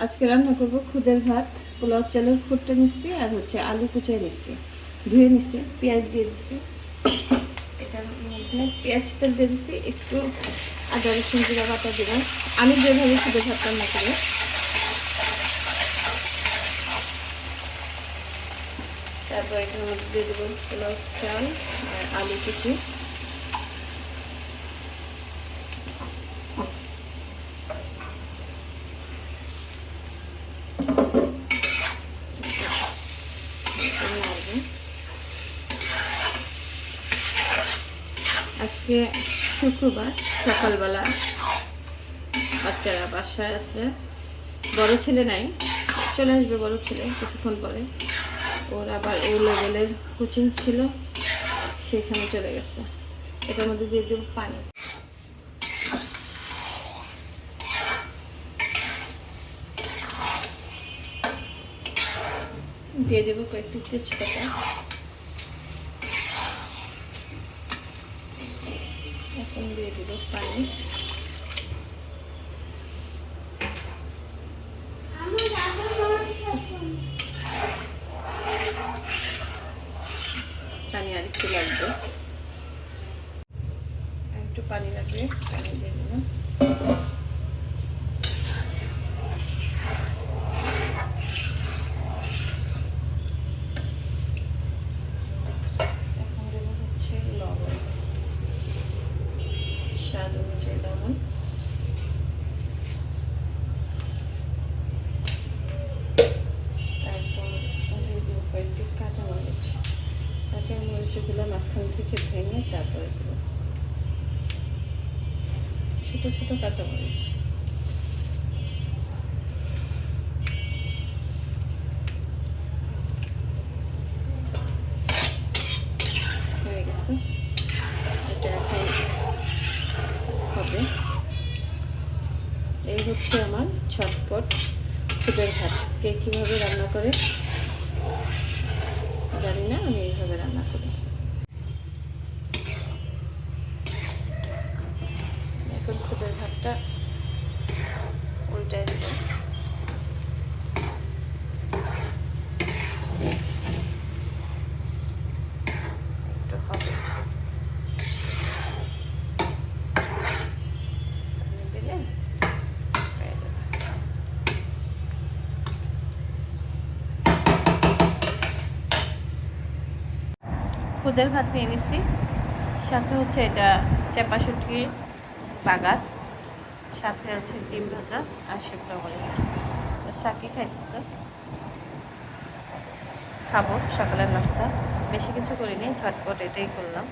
আজকে রান্না করব খুদের ভাত। পোলাও চালের খুদটা নিচ্ছি আর আলু কুচাই নিচ্ছি, ধুয়ে নিচ্ছি, পেঁয়াজ দিয়ে দিচ্ছি। এটার মধ্যে পেঁয়াজ তেল দিয়ে দিচ্ছি, একটু আদা রসুন জিরা বাটা দিলাম। আমি যেভাবে খুদের ভাত রান্না করি। তারপর এটার মধ্যে দিয়ে দেবো পোলাও চাল আর আলু কুচি। আজকে শুক্রবার, সকালবেলা বাচ্চারা বাসায় আছে, বড় ছেলে নাই, চলে আসবে বড় ছেলে কিছুক্ষণ পরে। ওর আবার ও লেভেলের কোচিং ছিল, সেখানে চলে গেছে। এটার মধ্যে দিয়ে দেবো পানি। দিয়ে দেবো কয়েকটি তেজপাতা। এখন দিয়ে দেবো পানি। পানি আর একটু লাগবে, একটু পানি লাগবে, পানি দিয়ে দিলাম। এখন দেবো লবণ, স্বাদ অনুযায়ী লবণ। তারপর দিয়ে দেবো কয়েকটি কাঁচামরিচ। কাঁচামরিচগুলো মাঝখান থেকে ভেঙে তারপরে দেবো ছোট ছোট কাঁচামরিচ। হয়ে গেছে, এটা এখন হবে। এই হচ্ছে আমার ঝটপট খুদের ভাত। কে কীভাবে রান্না করে জানি না, আমি এইভাবে রান্না করি। এখন খুদের ভাতটা উল্টাই দেব। একটু হবে দিলে হয়ে যাবে। খুদের ভাত নিয়ে নিচ্ছি, সাথে এটা চাপা শুটকি বাগার, সাথে আছে ডিম ভাজা আর শুকনো মরিচ। সাকি খাইতেছে, খাবো সকালের নাস্তা। বেশি কিছু করিনি, ঝটপট এটাই করলাম।